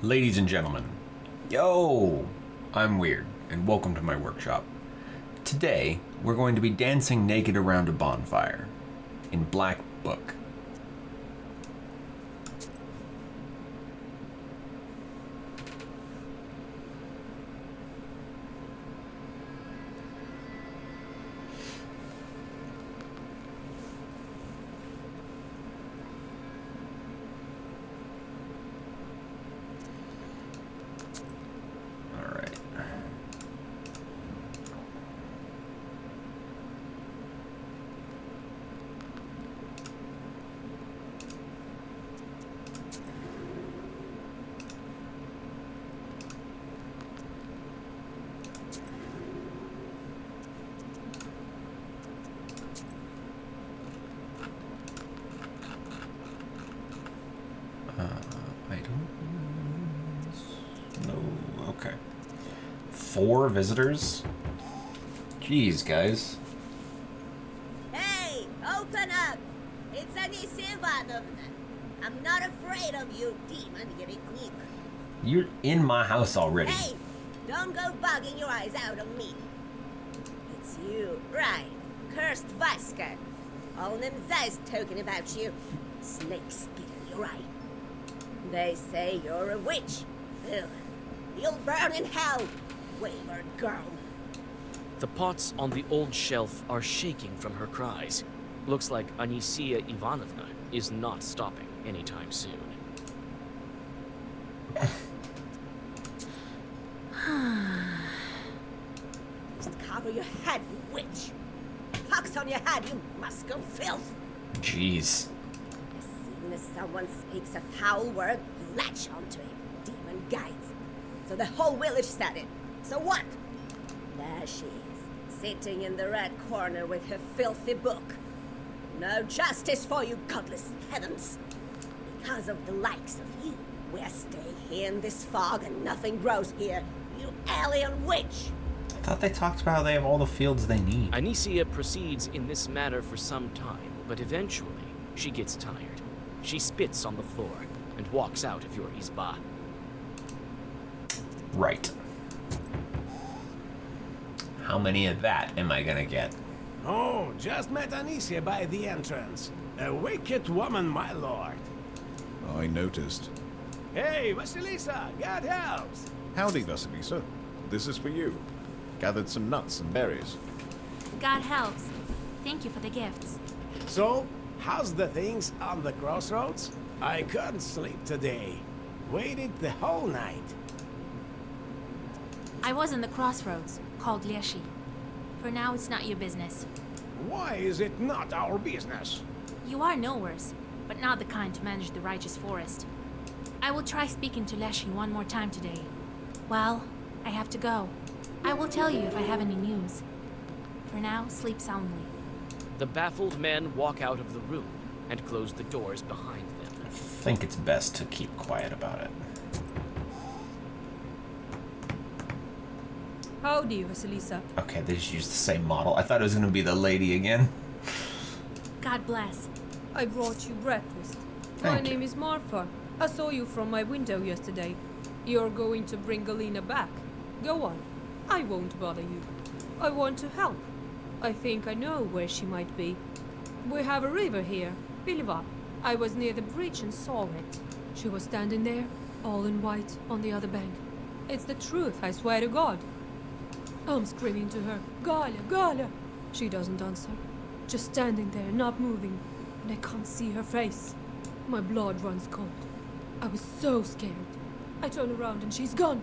Ladies and gentlemen, yo, I'm Weird, and welcome to my workshop. Today, we're going to be dancing naked around a bonfire in Black Book. Okay. 4 visitors? Jeez, guys. Hey, open up! It's Vasilisa. I'm not afraid of you, demon Yeriknik. You're in my house already. Hey, don't go bugging your eyes out on me. It's you, right? Cursed Vaska. All them guys talking about you. Snake spitter, you're right. They say you're a witch. Ugh. You'll burn in hell, wayward girl. The pots on the old shelf are shaking from her cries. Looks like Anisia Ivanovna is not stopping anytime soon. Just cover your head, you witch. Pox on your head, you Moscow filth. Jeez. As soon as someone speaks a foul word, you latch onto it, demon guides. So the whole village said it. So what? There she is, sitting in the red corner with her filthy book. No justice for you, godless heavens. Because of the likes of you, we stay here in this fog and nothing grows here, you alien witch. I thought they talked about how they have all the fields they need. Anisia proceeds in this manner for some time, but eventually she gets tired. She spits on the floor and walks out of your izba. Right. How many of that am I gonna get? Oh, just met Anisia by the entrance. A wicked woman, my lord. I noticed. Hey, Vasilisa, God helps. Howdy, Vasilisa. This is for you. Gathered some nuts and berries. God helps. Thank you for the gifts. So, how's the things on the crossroads? I couldn't sleep today. Waited the whole night. I was in the crossroads, called Leshi. For now, it's not your business. Why is it not our business? You are knowers, but not the kind to manage the righteous forest. I will try speaking to Leshi one more time today. Well, I have to go. I will tell you if I have any news. For now, sleep soundly. The baffled men walk out of the room and close the doors behind them. I think it's best to keep quiet about it. Howdy, Vasilisa. Okay, they just used the same model. I thought it was gonna be the lady again. God bless. I brought you breakfast. Thank My you. name is Marfa. I saw you from my window yesterday. You're going to bring Galina back. Go on. I won't bother you. I want to help. I think I know where she might be. We have a river here, Biliva. I was near the bridge and saw it. She was standing there, all in white, on the other bank. It's the truth, I swear to God. I'm screaming to her, Gala, Gala! She doesn't answer. Just standing there, not moving, and I can't see her face. My blood runs cold. I was so scared. I turn around and she's gone.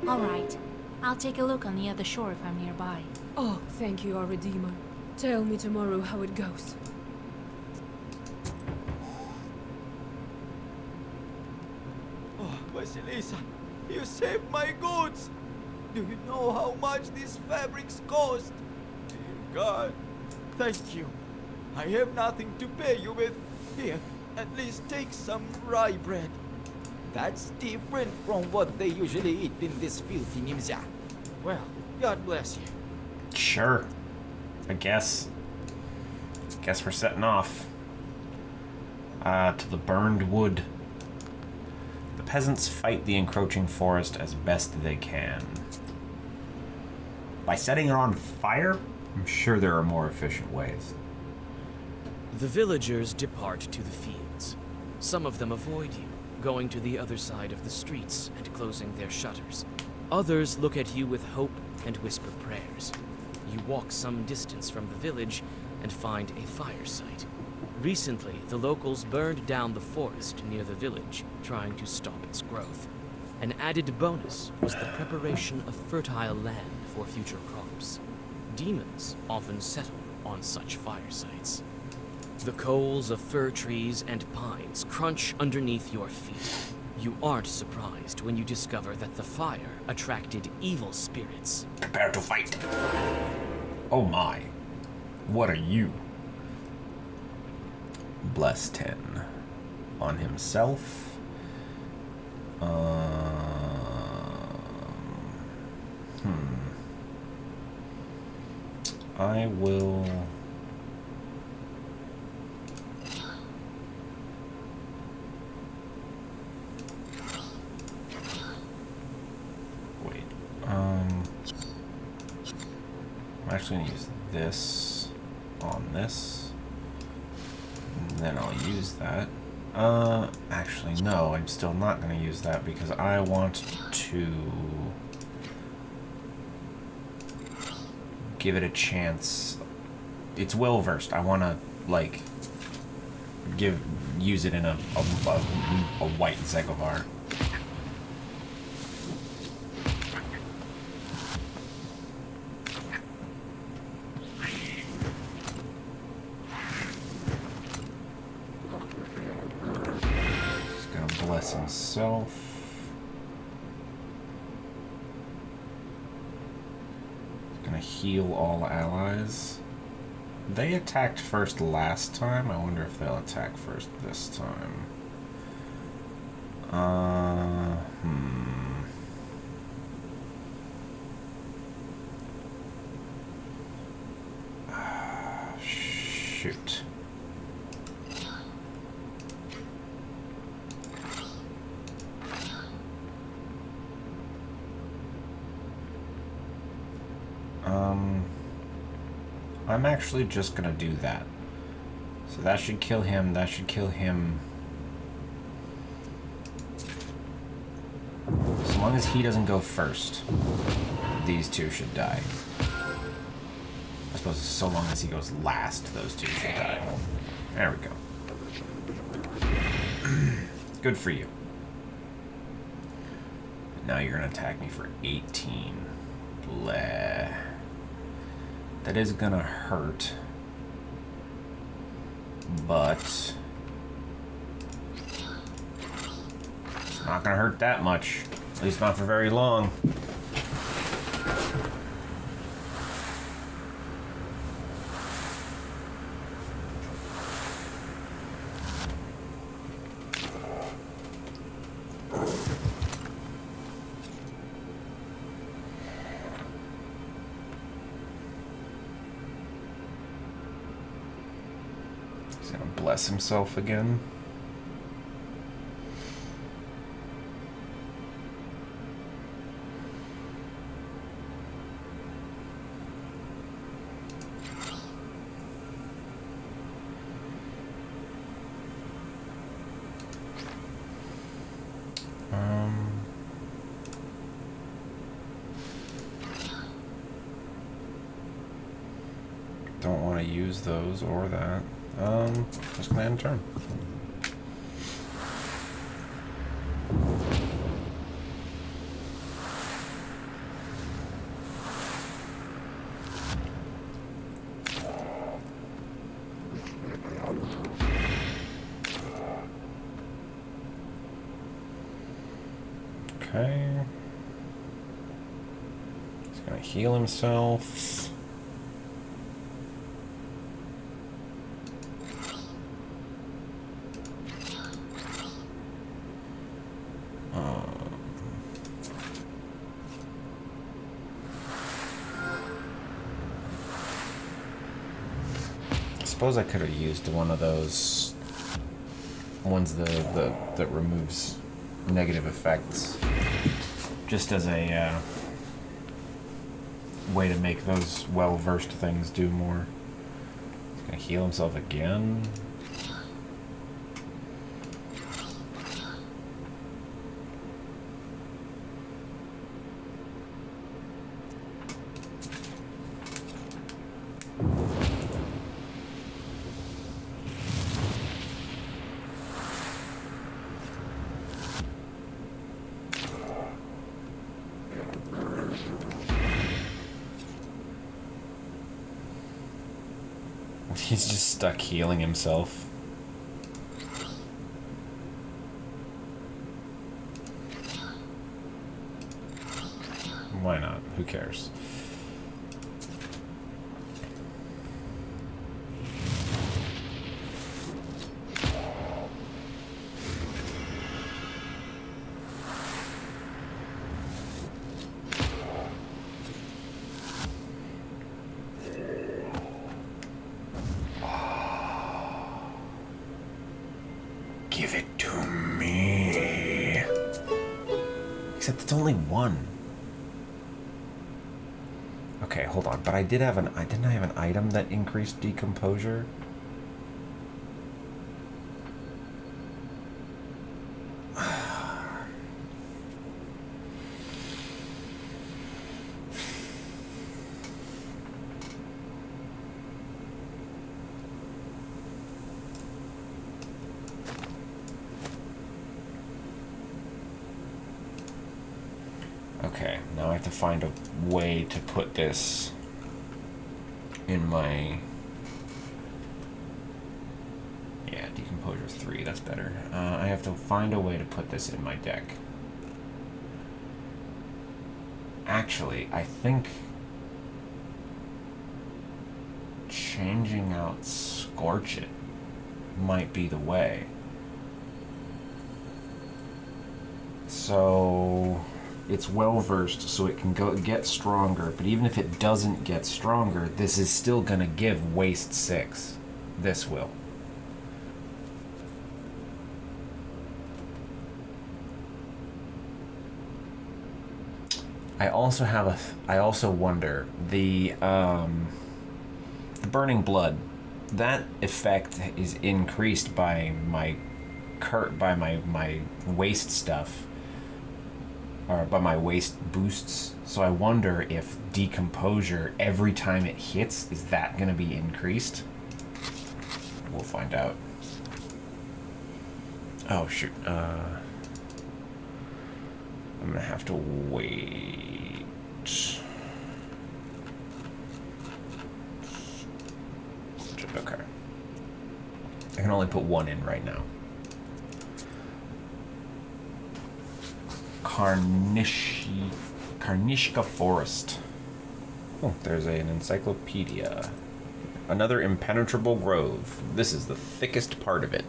All right. I'll take a look on the other shore if I'm nearby. Oh, thank you, our Redeemer. Tell me tomorrow how it goes. Oh, Vasilisa, you saved my goods! Do you know how much these fabrics cost? Dear God, thank you. I have nothing to pay you with. Here, at least take some rye bread. That's different from what they usually eat in this filthy Nimza. Well, God bless you. Sure. I guess. Guess we're setting off. To the burned wood. The peasants fight the encroaching forest as best they can. By setting it on fire? I'm sure there are more efficient ways. The villagers depart to the fields. Some of them avoid you, going to the other side of the streets and closing their shutters. Others look at you with hope and whisper prayers. You walk some distance from the village and find a fire site. Recently, the locals burned down the forest near the village, trying to stop its growth. An added bonus was the preparation of fertile land for future crops. Demons often settle on such fire sites. The coals of fir trees and pines crunch underneath your feet. You aren't surprised when you discover that the fire attracted evil spirits. Prepare to fight. Oh my. What are you? Bless 10. On himself. I will... Wait. I'm actually going to use this on this. And then I'll use that. Actually, no, I'm still not going to use that because I want to give it a chance. It's well versed. I want to, like, use it in a white Zegovar. Bless himself. He's gonna heal all allies. They attacked first last time. I wonder if they'll attack first this time. Shoot. I'm actually just gonna do that. So that should kill him, that should kill him. As long as he doesn't go first, these two should die. I suppose so long as he goes last, those two should die. There we go. Good for you. Now you're gonna attack me for 18. Bleh. That is gonna hurt, but it's not gonna hurt that much, at least not for very long. He's gonna bless himself again. Don't want to use those or that. Just gonna end turn. Okay. He's gonna heal himself. I suppose I could have used one of those ones that removes negative effects, just as a way to make those well-versed things do more. He's gonna heal himself again. He's just stuck healing himself. Why not? Who cares? Give it to me. Except it's only one. Okay, hold on. But I didn't have an item that increased decomposure. Okay, now I have to find a way to put this in my... Yeah, decomposure 3, that's better. I have to find a way to put this in my deck. Actually, I think changing out Scorch It might be the way. So... It's well-versed, so it can get stronger, but even if it doesn't get stronger, this is still going to give waste 6. This will. I also wonder, the Burning Blood, that effect is increased by my waste stuff. Or by my waste boosts, so I wonder if decomposure every time it hits, is that going to be increased? We'll find out. Oh shoot, I'm gonna have to wait. Okay. I can only put one in right now. Karnishka Forest. Oh, there's an encyclopedia. Another impenetrable grove. This is the thickest part of it.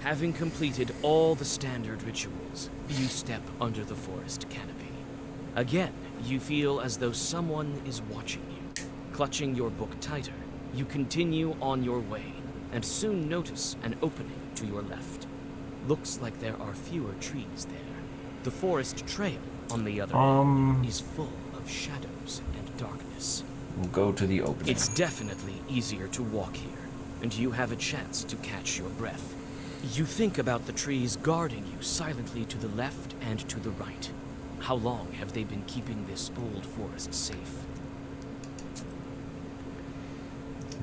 Having completed all the standard rituals, you step under the forest canopy. Again, you feel as though someone is watching you. Clutching your book tighter, you continue on your way, and soon notice an opening to your left. Looks like there are fewer trees there. The forest trail, on the other hand, is full of shadows and darkness. We'll go to the opening. It's definitely easier to walk here, and you have a chance to catch your breath. You think about the trees guarding you silently to the left and to the right. How long have they been keeping this old forest safe?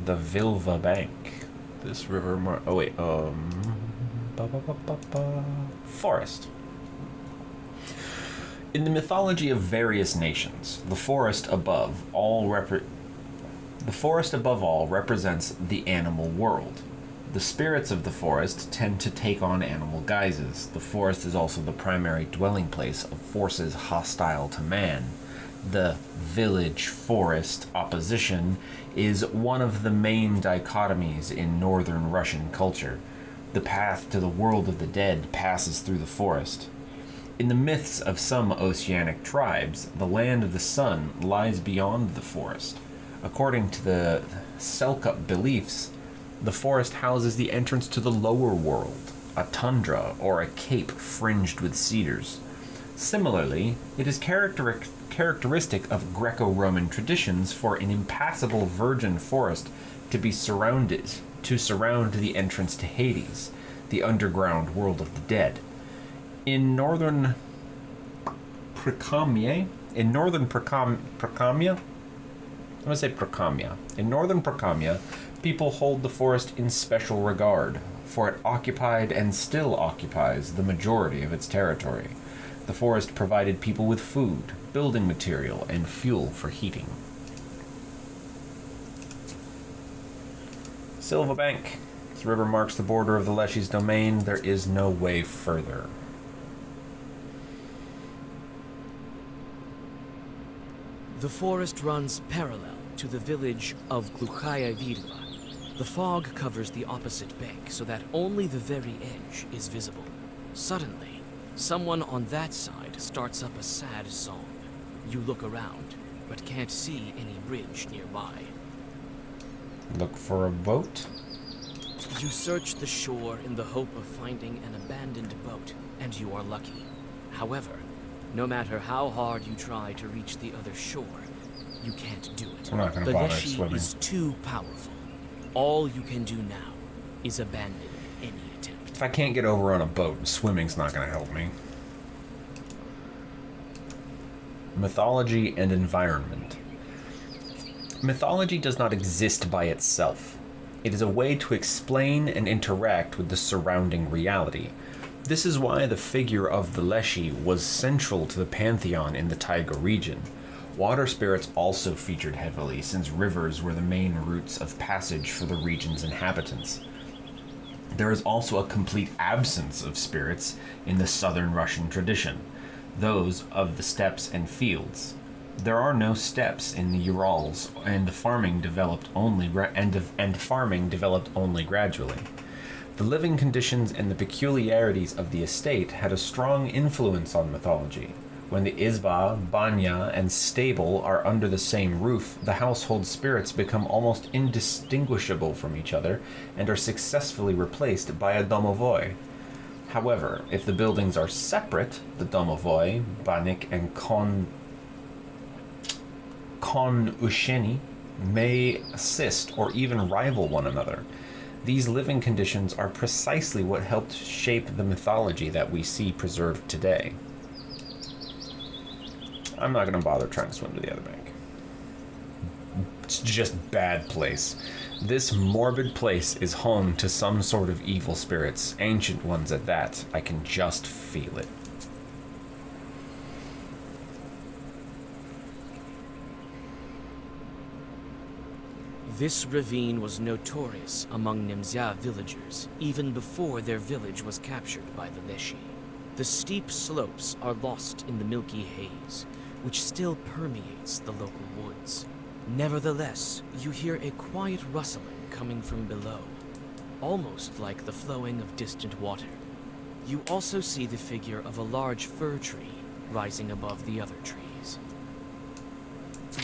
The Vilva Bank. This river Forest. In the mythology of various nations, the forest above all represents the animal world. The spirits of the forest tend to take on animal guises. The forest is also the primary dwelling place of forces hostile to man. The village-forest opposition is one of the main dichotomies in northern Russian culture. The path to the world of the dead passes through the forest. In the myths of some oceanic tribes, the land of the sun lies beyond the forest. According to the Selkut beliefs, The forest houses the entrance to the lower world, a tundra or a cape fringed with cedars. Similarly, it is characteristic of Greco-Roman traditions for an impassable virgin forest to surround the entrance to Hades, the underground world of the dead. In northern Precamia, in northern Precamia, people hold the forest in special regard, for it occupied and still occupies the majority of its territory. The forest provided people with food, building material, and fuel for heating. Silverbank. This river marks the border of the Leshy's domain. There is no way further. The forest runs parallel to the village of Gluchaya Virva. The fog covers the opposite bank so that only the very edge is visible. Suddenly, someone on that side starts up a sad song. You look around, but can't see any bridge nearby. Look for a boat? You search the shore in the hope of finding an abandoned boat, and you are lucky. However, no matter how hard you try to reach the other shore, you can't do it. I'm not going to The bother Leshy swimming. is too powerful. All you can do now is abandon any attempt. If I can't get over on a boat, swimming's not going to help me. Mythology and environment. Mythology does not exist by itself. It is a way to explain and interact with the surrounding reality. This is why the figure of the Leshy was central to the pantheon in the Taiga region. Water spirits also featured heavily, since rivers were the main routes of passage for the region's inhabitants. There is also a complete absence of spirits in the southern Russian tradition, those of the steppes and fields. There are no steppes in the Urals, and farming developed only gradually. The living conditions and the peculiarities of the estate had a strong influence on mythology. When the izba, banya, and stable are under the same roof, the household spirits become almost indistinguishable from each other and are successfully replaced by a domovoi. However, if the buildings are separate, the domovoi, banik, and kon usheni may assist or even rival one another. These living conditions are precisely what helped shape the mythology that we see preserved today. I'm not going to bother trying to swim to the other bank. It's just bad place. This morbid place is home to some sort of evil spirits, ancient ones at that. I can just feel it. This ravine was notorious among Nemzya villagers, even before their village was captured by the Leshy. The steep slopes are lost in the milky haze, which still permeates the local woods. Nevertheless, you hear a quiet rustling coming from below, almost like the flowing of distant water. You also see the figure of a large fir tree rising above the other trees.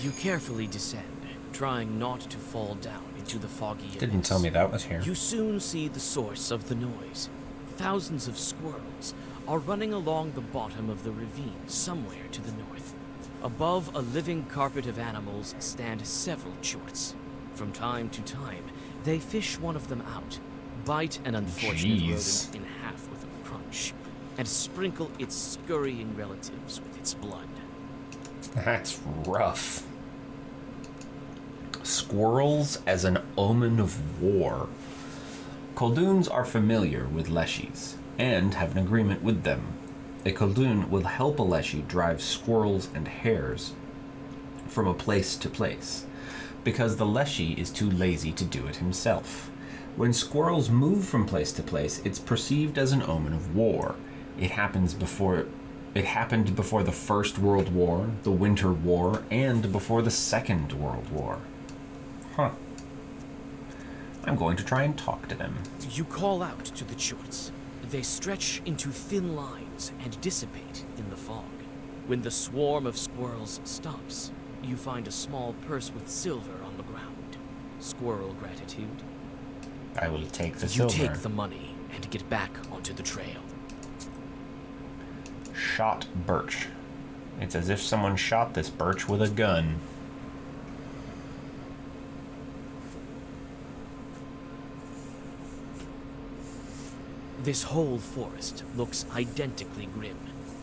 You carefully descend, trying not to fall down into the foggy abyss. Didn't tell me that was here. You soon see the source of the noise. Thousands of squirrels are running along the bottom of the ravine somewhere to the north. Above a living carpet of animals stand several chorts. From time to time, they fish one of them out, bite an unfortunate rodent in half with a crunch, and sprinkle its scurrying relatives with its blood. That's rough. Squirrels as an omen of war. Kolduns are familiar with Leshys, and have an agreement with them. A Koldun will help a Leshy drive squirrels and hares from a place to place, because the Leshy is too lazy to do it himself. When squirrels move from place to place, it's perceived as an omen of war. It happened before the First World War, the Winter War, and before the Second World War. Huh. I'm going to try and talk to them. You call out to the chorts. They stretch into thin lines and dissipate in the fog. When the swarm of squirrels stops, you find a small purse with silver on the ground. Squirrel gratitude. I will take the You silver. take the money and get back onto the trail. Shot birch. It's as if someone shot this birch with a gun. This whole forest looks identically grim,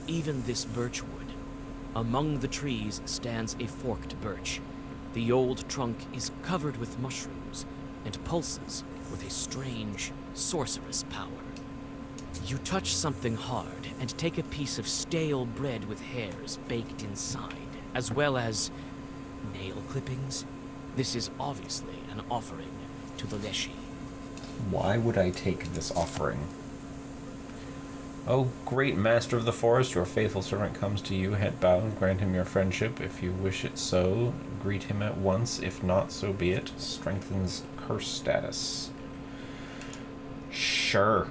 even this birch wood. Among the trees stands a forked birch. The old trunk is covered with mushrooms and pulses with a strange, sorceress power. You touch something hard and take a piece of stale bread with hairs baked inside, as well as nail clippings. This is obviously an offering to the Leshy. Why would I take this offering? Oh, great master of the forest, your faithful servant comes to you, head bowed, grant him your friendship. If you wish it so, greet him at once. If not, so be it. Strengthens curse status. Sure.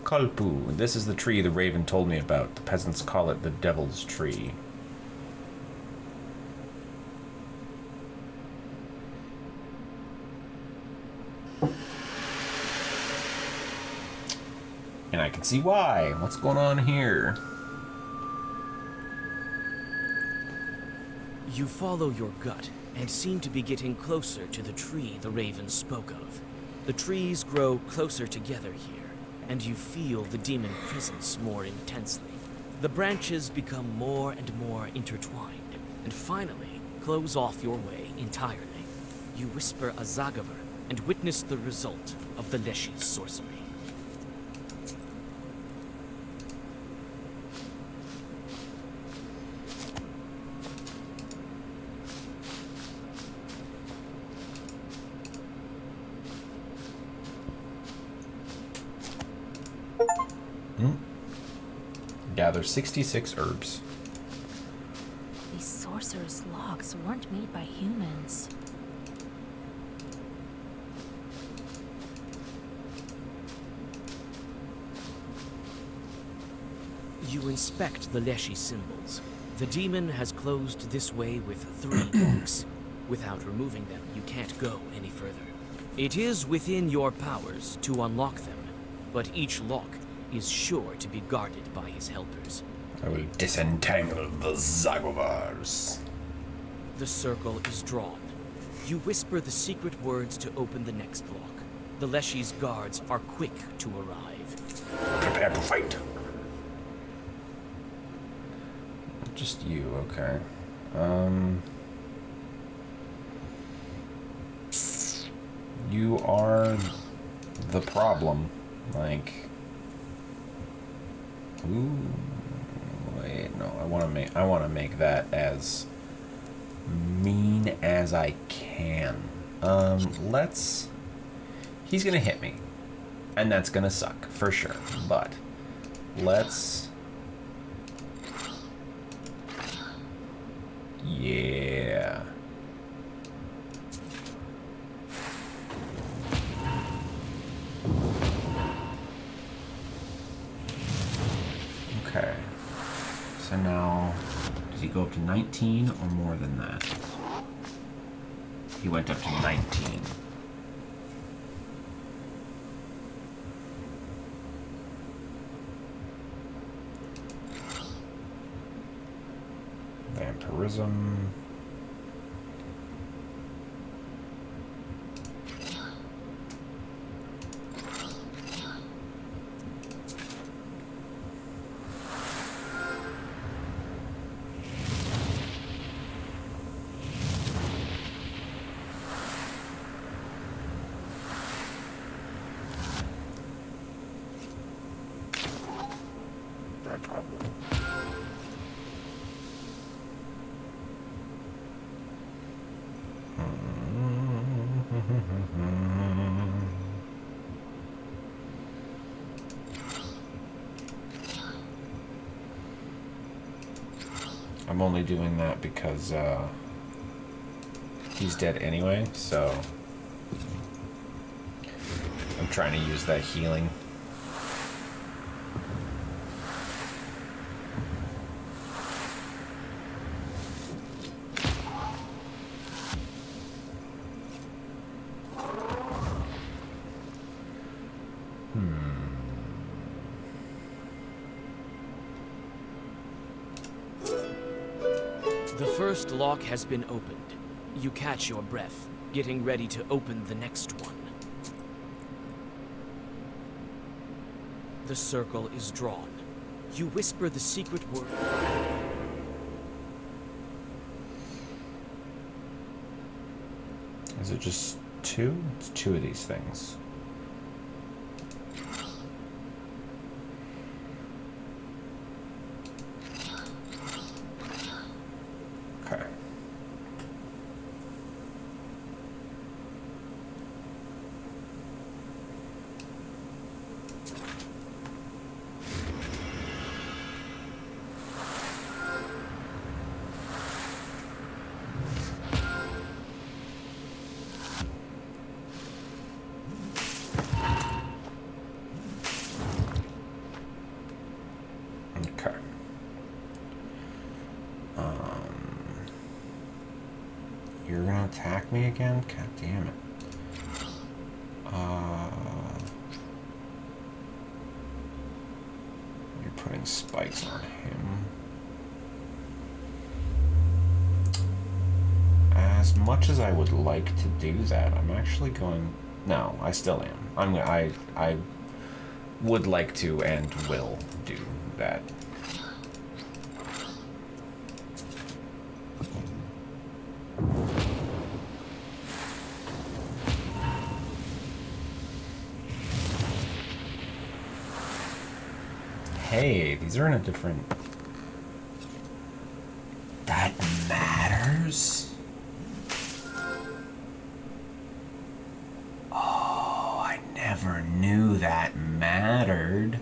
Kalpu. This is the tree the raven told me about. The peasants call it the devil's tree. And I can see why. What's going on here? You follow your gut and seem to be getting closer to the tree the raven spoke of. The trees grow closer together here, and you feel the demon presence more intensely. The branches become more and more intertwined, and finally close off your way entirely. You whisper a Zagaver and witness the result of the Leshy's sorcery. Gather 66 herbs. These sorcerer's logs weren't made by humans. You inspect the Leshy symbols. The demon has closed this way with 3 locks. Without removing them, you can't go any further. It is within your powers to unlock them, but each lock is sure to be guarded by his helpers. I will disentangle the Zagavars. The circle is drawn. You whisper the secret words to open the next lock. The Leshy's guards are quick to arrive. Prepare to fight. Just you, okay. You are the problem. Like, ooh, wait, no, I want to make that as mean as I can. He's gonna hit me, and that's gonna suck for sure. But let's, yeah. Okay. So now, does he go up to 19 or more than that? He went up to 19. Vampirism. I'm only doing that because he's dead anyway, so I'm trying to use that healing. The first lock has been opened. You catch your breath, getting ready to open the next one. The circle is drawn. You whisper the secret word. Is it just two? It's two of these things. Okay. Okay. You're gonna attack me again? God damn it. You're putting spikes on him. As much as I would like to do that, I'm actually going... No, I still am. I would like to and will do that. Hey, these are in a different... That matters? Oh, I never knew that mattered.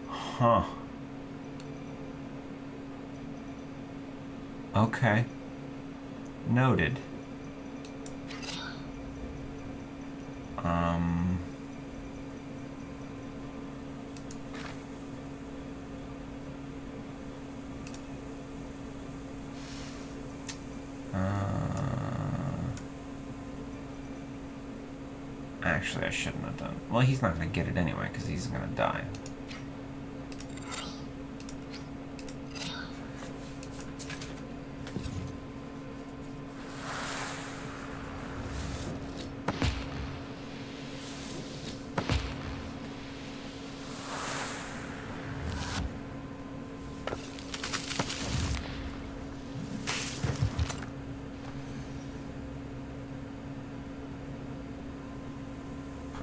Huh. Okay. Noted. Actually, I shouldn't have done. Well, he's not going to get it anyway, because he's going to die.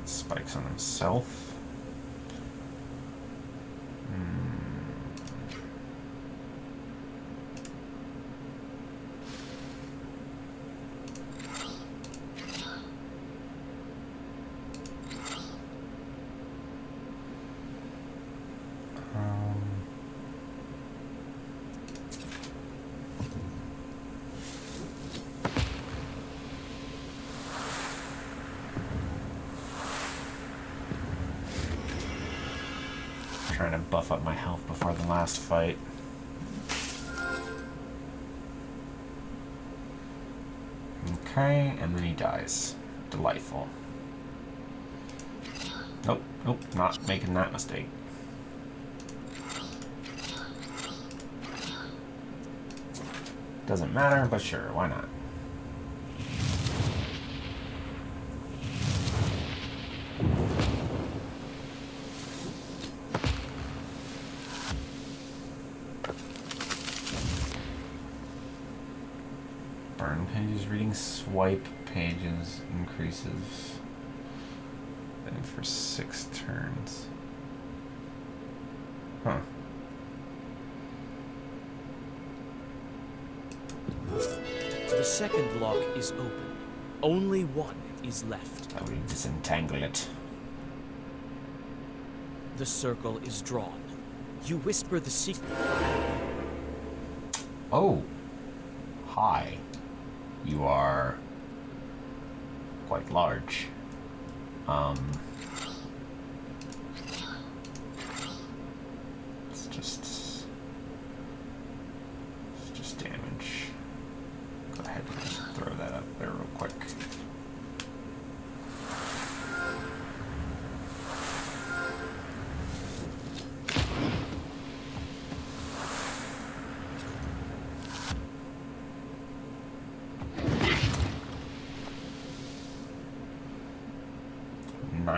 Spikes on himself. Trying to buff up my health before the last fight. Okay, and then he dies. Delightful. Nope, nope, not making that mistake. Doesn't matter, but sure, why not? Burn pages, reading swipe pages increases then for 6 turns. Huh. The second lock is open. Only one is left. I will disentangle it. The circle is drawn. You whisper the secret. Oh. Hi. You are quite large. It's just damage. Go ahead and just throw that up there real quick.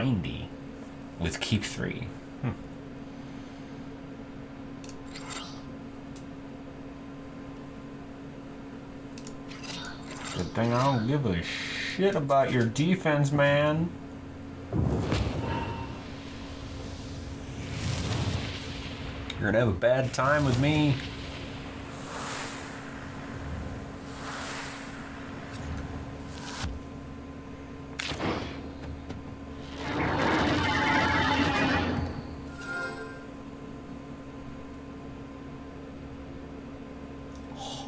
90 with keep 3. Good thing I don't give a shit about your defense, man. You're gonna have a bad time with me.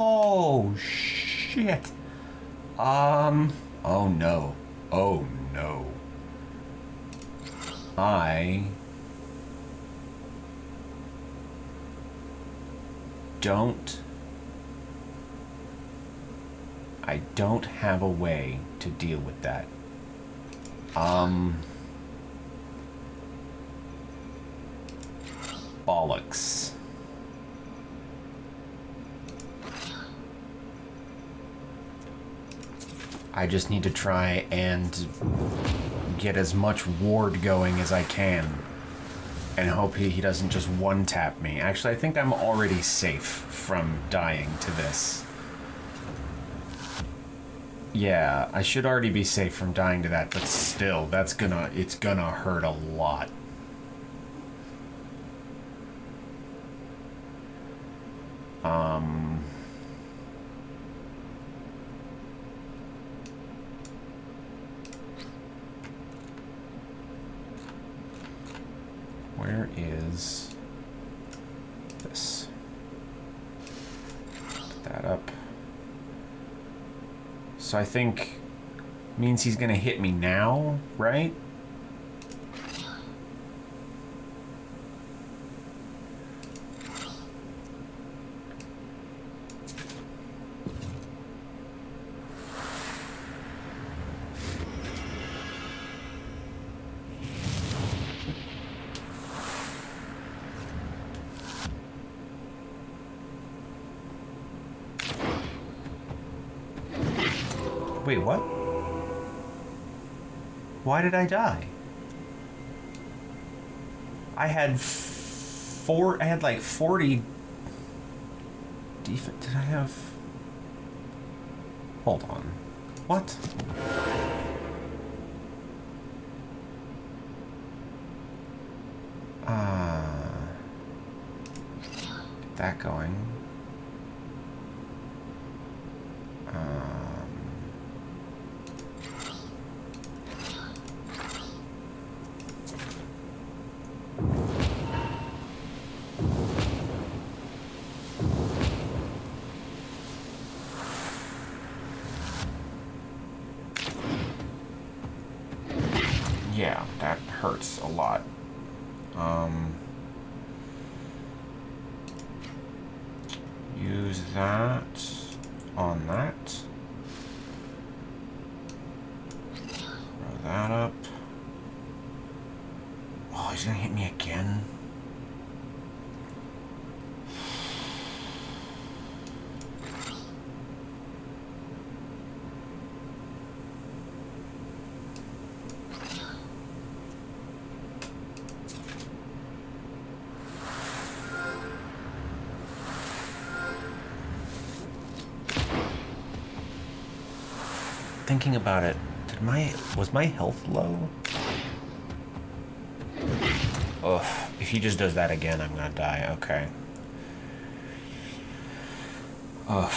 Oh, shit. Oh no. Oh no. I don't have a way to deal with that. Bollocks. I just need to try and get as much ward going as I can and hope he doesn't just one-tap me. Actually, I think I'm already safe from dying to this. Yeah, I should already be safe from dying to that, but still, it's gonna hurt a lot. Where is this? Put that up. So I think means he's gonna hit me now, right? Wait, what? Why did I die? I had like 40 defense. Did I have? Hold on. What? Get that going. Yeah, that hurts a lot. Use that on that. Throw that up. Oh, he's gonna hit me again. Thinking about it, was my health low? Ugh, if he just does that again, I'm gonna die. Okay. Ugh.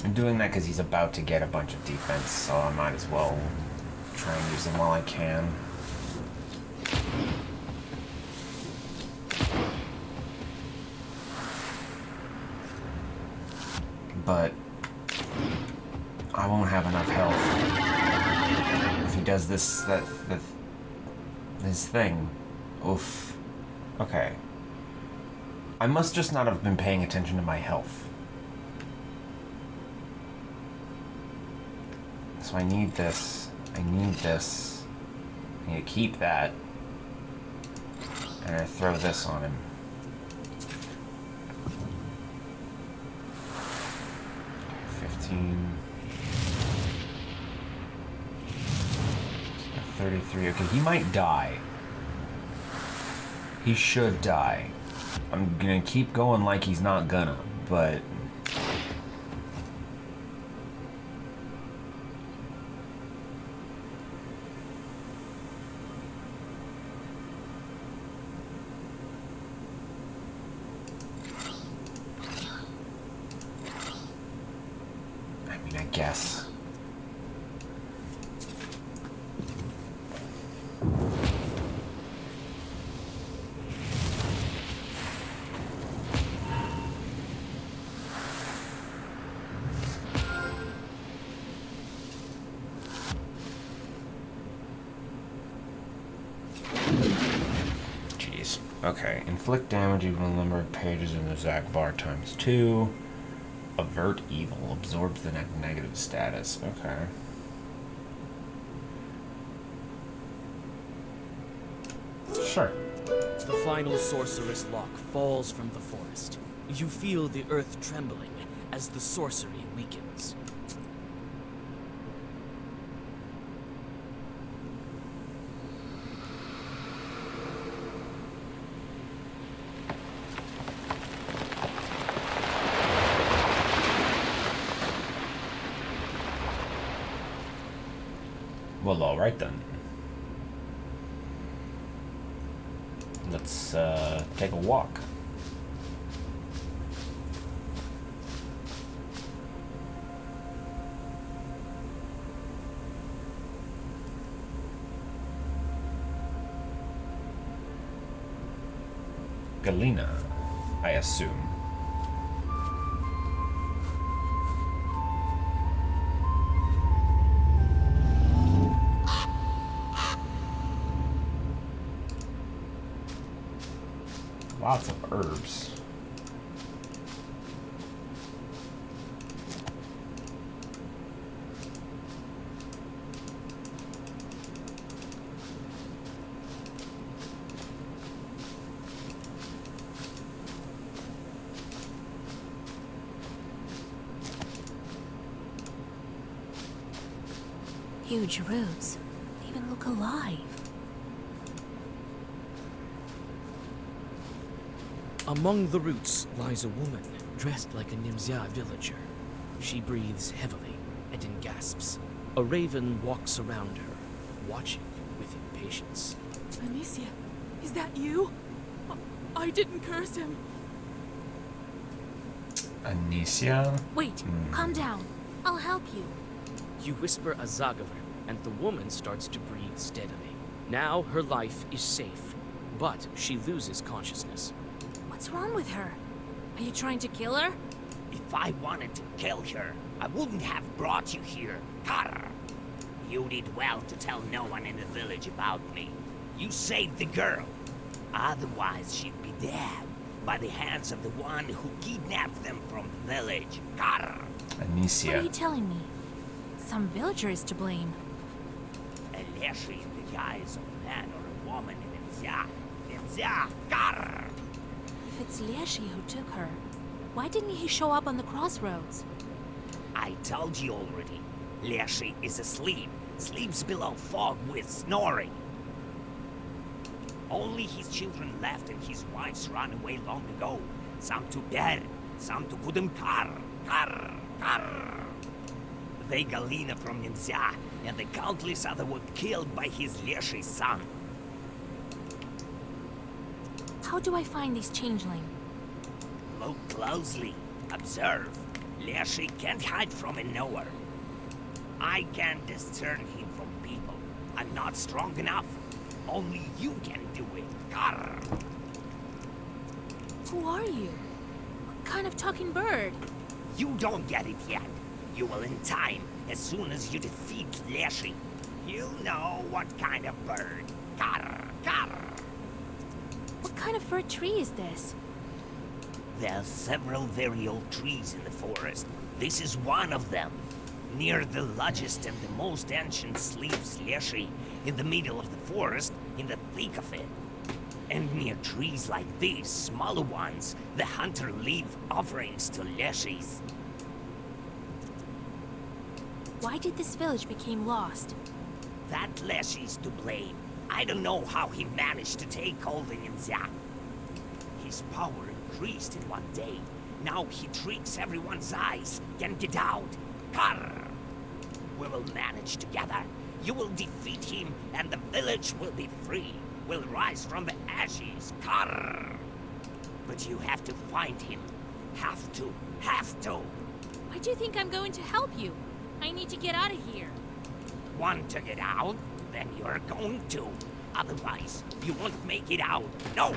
I'm doing that because he's about to get a bunch of defense, so I might as well try and use them while I can. But I won't have enough health. has this his thing. Oof. Okay. I must just not have been paying attention to my health. So I need this. I need this. I need to keep that. And I throw this on him. $15. 33. Okay, he might die. He should die. I'm gonna keep going like he's not gonna, but... I mean, I guess. Okay, inflict damage equal to the number of pages in the Zac bar times 2. Avert evil, absorbs the negative status. Okay. Sure. The final sorceress lock falls from the forest. You feel the earth trembling as the sorcery weakens. Well, alright then. Let's take a walk. Galena, I assume. Lots of herbs. Huge roots. They even look alive. Among the roots lies a woman dressed like a Nimzia villager. She breathes heavily and in gasps. A raven walks around her, watching with impatience. Anicia, is that you? I didn't curse him. Anicia? Wait, calm down. I'll help you. You whisper a Zagaver, and the woman starts to breathe steadily. Now her life is safe, but she loses consciousness. What's wrong with her? Are you trying to kill her? If I wanted to kill her, I wouldn't have brought you here. Karr! You did well to tell no one in the village about me. You saved the girl. Otherwise, she'd be dead by the hands of the one who kidnapped them from the village. Karr! Anicia. What are you telling me? Some villager is to blame. Unless in the guise of a man or a woman in Nimzia. Karr! If it's Leshy who took her, why didn't he show up on the crossroads? I told you already. Leshy is asleep. Sleeps below fog with snoring. Only his children left and his wife's run away long ago. Some to bed, some to Kudum Karr. They Galena from Nimzia, and the countless other were killed by his Leshy son. How do I find these changeling? Look closely. Observe. Leshy can't hide from a knower. I can't discern him from people. I'm not strong enough. Only you can do it. Karr! Who are you? What kind of talking bird? You don't get it yet. You will in time, as soon as you defeat Leshy. You know what kind of bird. Carr, carr. What kind of fir tree is this? There are several very old trees in the forest. This is one of them. Near the largest and the most ancient sleeps Leshy, in the middle of the forest, in the thick of it. And near trees like these, smaller ones, the hunter leave offerings to Leshies. Why did this village become lost? That Leshy's to blame. I don't know how he managed to take holding in that. His power increased in one day. Now he tricks everyone's eyes. Can get out. Carr! We will manage together. You will defeat him, and the village will be free. Will rise from the ashes. Carr! But you have to find him. Have to. Have to. Why do you think I'm going to help you? I need to get out of here. Want to get out? Then you're going to. Otherwise, you won't make it out. No!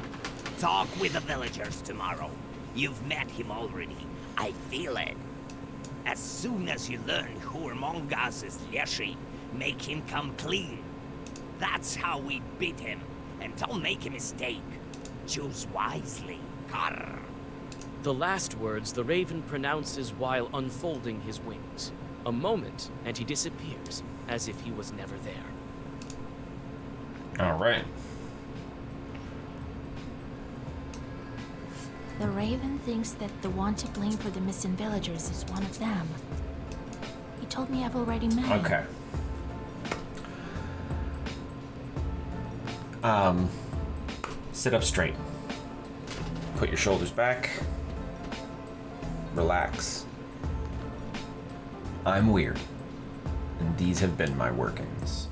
Talk with the villagers tomorrow. You've met him already. I feel it. As soon as you learn who among us is Leshy, make him come clean. That's how we beat him. And don't make a mistake. Choose wisely. Carr. The last words the raven pronounces while unfolding his wings. A moment, and he disappears, as if he was never there. All right. The raven thinks that the one to blame for the missing villagers is one of them. He told me I've already met him. Okay. Sit up straight. Put your shoulders back. Relax. I'm weird, and these have been my workings.